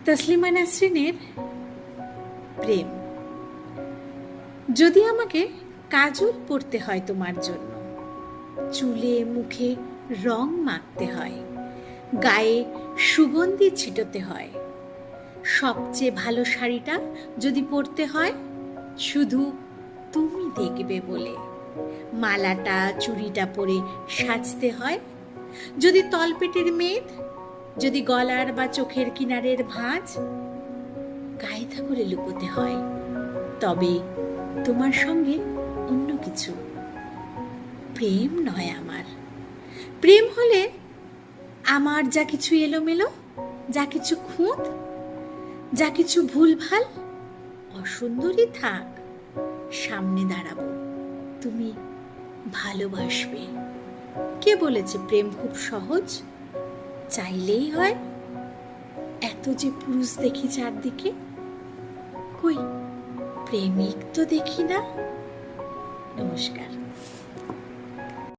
তসলিমা নাসরিনের প্রেম। যদি আমাকে কাজল পরতে হয় তোমার জন্য, চুলে মুখে রং মাখতে হয়, গায়ে সুগন্ধি ছিটাতে হয়, সবচেয়ে ভালো শাড়িটা যদি পরতে হয় শুধু তুমি দেখবে বলে, মালাটা চুড়িটা পরে সাজতে হয়, যদি তলপেটের মেদ, যদি গলার বা চোখের কিনারের ভাঁজ কায়দা করে লুকোতে হয়, তবে তোমার সঙ্গে অন্য কিছু। প্রেম নয় আমার। প্রেম হলে আমার যা কিছু এলোমেলো, যা কিছু খুঁত, যা কিছু ভুলভাল অসুন্দরী থাক, সামনে দাঁড়াবো, তুমি ভালোবাসবে। কে বলেছে প্রেম খুব সহজ? চাইলেই হয়। এত যে পুরুষ দেখি চারদিকে, কই প্রেমিক তো দেখি না। নমস্কার।